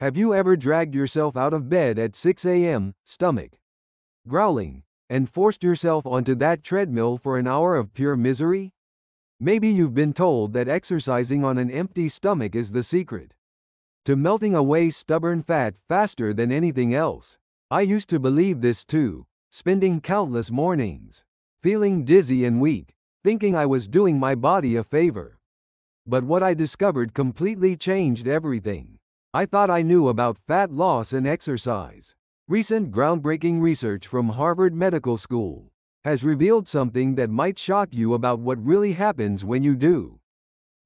Have you ever dragged yourself out of bed at 6 a.m., stomach growling, and forced yourself onto that treadmill for an hour of pure misery? Maybe you've been told that exercising on an empty stomach is the secret to melting away stubborn fat faster than anything else. I used to believe this too, spending countless mornings feeling dizzy and weak, thinking I was doing my body a favor. But what I discovered completely changed everything. I thought I knew about fat loss and exercise. Recent groundbreaking research from Harvard Medical School has revealed something that might shock you about what really happens when you do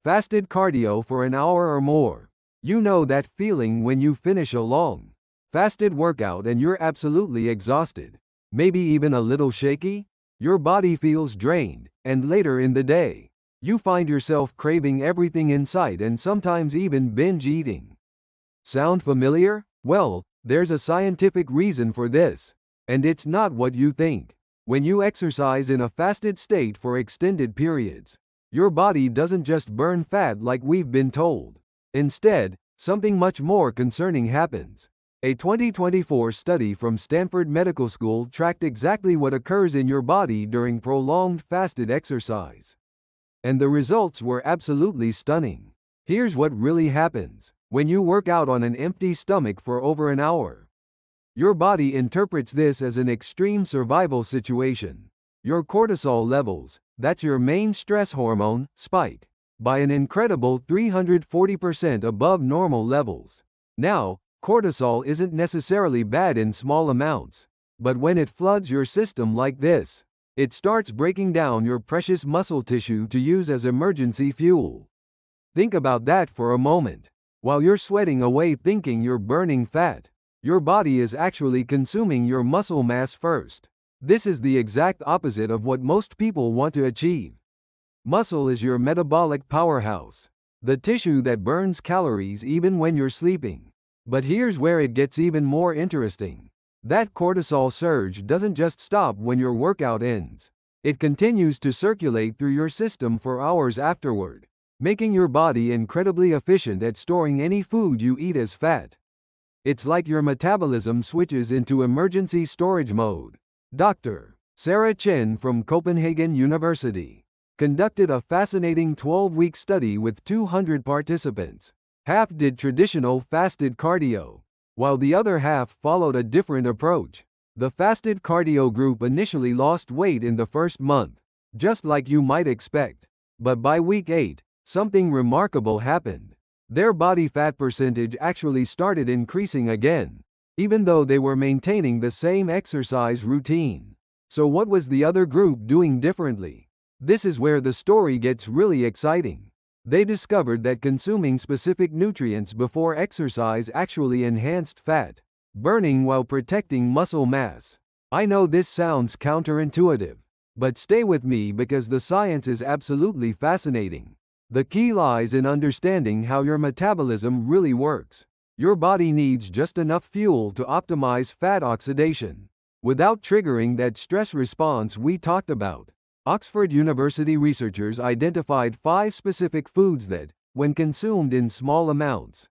fasted cardio for an hour or more. You know that feeling when you finish a long, fasted workout and you're absolutely exhausted, maybe even a little shaky? Your body feels drained, and later in the day, you find yourself craving everything in sight and sometimes even binge eating. Sound familiar? Well, there's a scientific reason for this, and it's not what you think. When you exercise in a fasted state for extended periods, your body doesn't just burn fat like we've been told. Instead, something much more concerning happens. A 2024 study from Stanford Medical School tracked exactly what occurs in your body during prolonged fasted exercise. And the results were absolutely stunning. Here's what really happens when you work out on an empty stomach for over an hour. Your body interprets this as an extreme survival situation. Your cortisol levels, that's your main stress hormone, spike by an incredible 340% above normal levels. Now, cortisol isn't necessarily bad in small amounts, but when it floods your system like this, it starts breaking down your precious muscle tissue to use as emergency fuel. Think about that for a moment. While you're sweating away thinking you're burning fat, your body is actually consuming your muscle mass first. This is the exact opposite of what most people want to achieve. Muscle is your metabolic powerhouse, the tissue that burns calories even when you're sleeping. But here's where it gets even more interesting. That cortisol surge doesn't just stop when your workout ends. It continues to circulate through your system for hours afterward, making your body incredibly efficient at storing any food you eat as fat. It's like your metabolism switches into emergency storage mode. Dr. Sarah Chen from Copenhagen University conducted a fascinating 12-week study with 200 participants. Half did traditional fasted cardio, while the other half followed a different approach. The fasted cardio group initially lost weight in the first month, just like you might expect. But by week 8, something remarkable happened. Their body fat percentage actually started increasing again, even though they were maintaining the same exercise routine. So what was the other group doing differently? This is where the story gets really exciting. They discovered that consuming specific nutrients before exercise actually enhanced fat burning while protecting muscle mass. I know this sounds counterintuitive, but stay with me because the science is absolutely fascinating. The key lies in understanding how your metabolism really works. Your body needs just enough fuel to optimize fat oxidation without triggering that stress response we talked about. Oxford University researchers identified 5 specific foods that, when consumed in small amounts,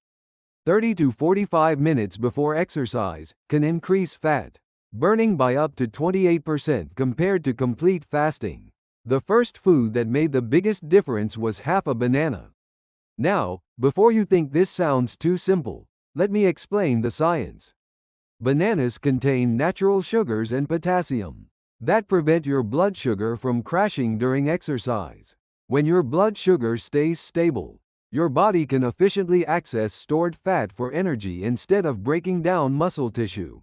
30 to 45 minutes before exercise, can increase fat burning by up to 28% compared to complete fasting. The first food that made the biggest difference was half a banana. Now, before you think this sounds too simple, let me explain the science. Bananas contain natural sugars and potassium that prevent your blood sugar from crashing during exercise. When your blood sugar stays stable, your body can efficiently access stored fat for energy instead of breaking down muscle tissue.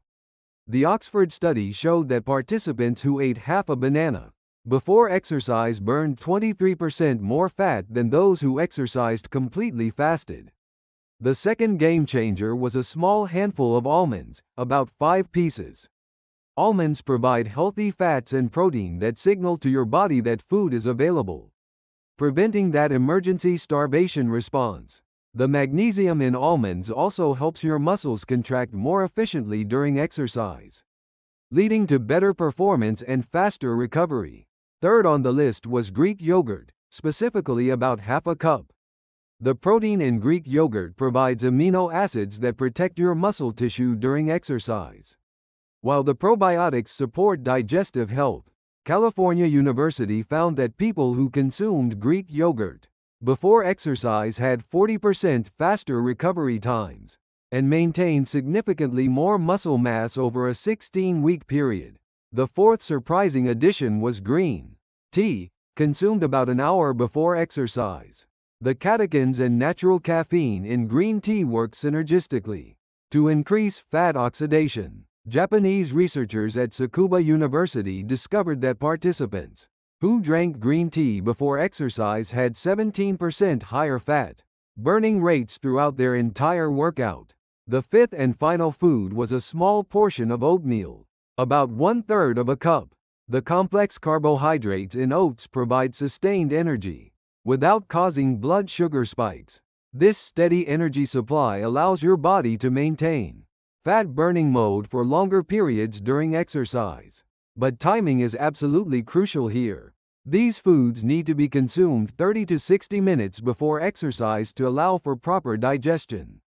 The Oxford study showed that participants who ate half a banana before exercise burned 23% more fat than those who exercised completely fasted. The second game changer was a small handful of almonds, about 5 pieces. Almonds provide healthy fats and protein that signal to your body that food is available, preventing that emergency starvation response. The magnesium in almonds also helps your muscles contract more efficiently during exercise, leading to better performance and faster recovery. Third on the list was Greek yogurt, specifically about half a cup. The protein in Greek yogurt provides amino acids that protect your muscle tissue during exercise, while the probiotics support digestive health. California University found that people who consumed Greek yogurt before exercise had 40% faster recovery times and maintained significantly more muscle mass over a 16-week period. The fourth surprising addition was green tea, consumed about an hour before exercise. The catechins and natural caffeine in green tea work synergistically to increase fat oxidation. Japanese researchers at Tsukuba University discovered that participants who drank green tea before exercise had 17% higher fat burning rates throughout their entire workout. The fifth and final food was a small portion of oatmeal, about 1/3 of a cup. The complex carbohydrates in oats provide sustained energy without causing blood sugar spikes. This steady energy supply allows your body to maintain fat burning mode for longer periods during exercise. But timing is absolutely crucial here. These foods need to be consumed 30 to 60 minutes before exercise to allow for proper digestion,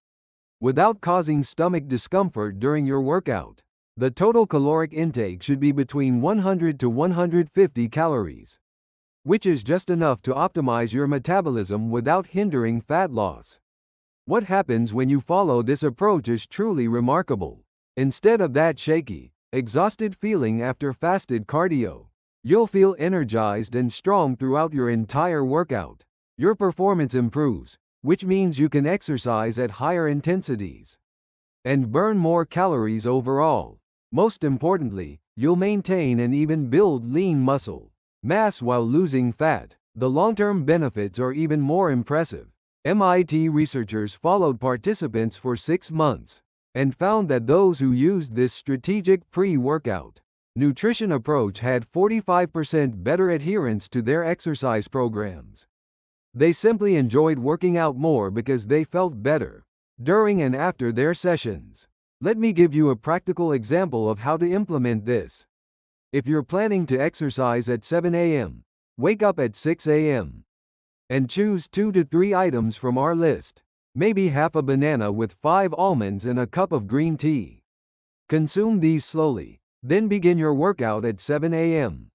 without causing stomach discomfort during your workout. The total caloric intake should be between 100 to 150 calories, which is just enough to optimize your metabolism without hindering fat loss. What happens when you follow this approach is truly remarkable. Instead of that shaky, exhausted feeling after fasted cardio, you'll feel energized and strong throughout your entire workout. Your performance improves, which means you can exercise at higher intensities and burn more calories overall. Most importantly, you'll maintain and even build lean muscle mass while losing fat. The long-term benefits are even more impressive. MIT researchers followed participants for 6 months and found that those who used this strategic pre-workout nutrition approach had 45% better adherence to their exercise programs. They simply enjoyed working out more because they felt better during and after their sessions. Let me give you a practical example of how to implement this. If you're planning to exercise at 7 a.m., wake up at 6 a.m. and choose 2 to 3 items from our list. Maybe half a banana with 5 almonds and a cup of green tea. Consume these slowly, then begin your workout at 7 a.m.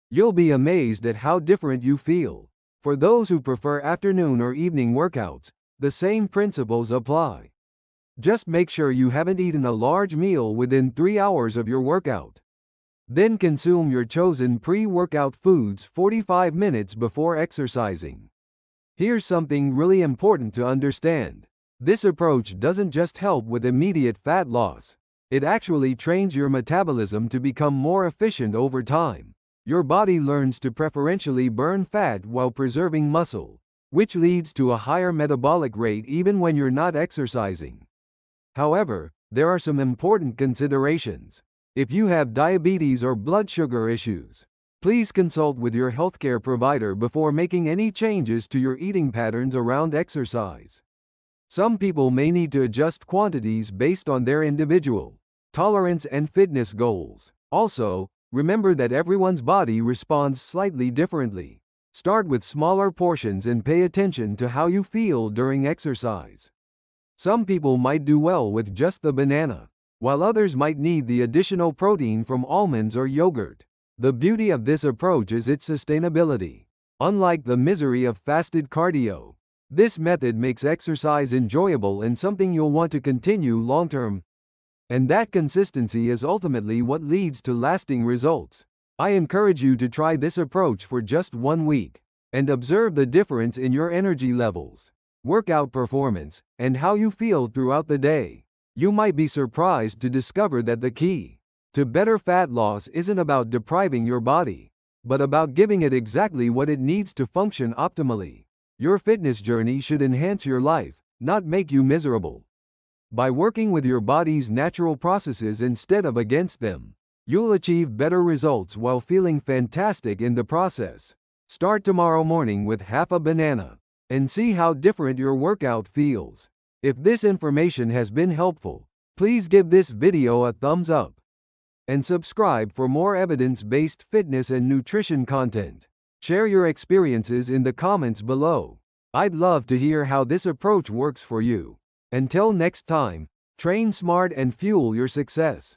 You'll be amazed at how different you feel. For those who prefer afternoon or evening workouts, the same principles apply. Just make sure you haven't eaten a large meal within 3 hours of your workout. Then consume your chosen pre-workout foods 45 minutes before exercising. Here's something really important to understand. This approach doesn't just help with immediate fat loss. It actually trains your metabolism to become more efficient over time. Your body learns to preferentially burn fat while preserving muscle, which leads to a higher metabolic rate even when you're not exercising. However, there are some important considerations. If you have diabetes or blood sugar issues, please consult with your healthcare provider before making any changes to your eating patterns around exercise. Some people may need to adjust quantities based on their individual tolerance and fitness goals. Also, remember that everyone's body responds slightly differently. Start with smaller portions and pay attention to how you feel during exercise. Some people might do well with just the banana, while others might need the additional protein from almonds or yogurt. The beauty of this approach is its sustainability. Unlike the misery of fasted cardio, this method makes exercise enjoyable and something you'll want to continue long-term. And that consistency is ultimately what leads to lasting results. I encourage you to try this approach for just 1 week and observe the difference in your energy levels, workout performance, and how you feel throughout the day. You might be surprised to discover that the key to better fat loss isn't about depriving your body, but about giving it exactly what it needs to function optimally. Your fitness journey should enhance your life, not make you miserable. By working with your body's natural processes instead of against them, you'll achieve better results while feeling fantastic in the process. Start tomorrow morning with half a banana and see how different your workout feels. If this information has been helpful, please give this video a thumbs up and subscribe for more evidence-based fitness and nutrition content. Share your experiences in the comments below. I'd love to hear how this approach works for you. Until next time, train smart and fuel your success.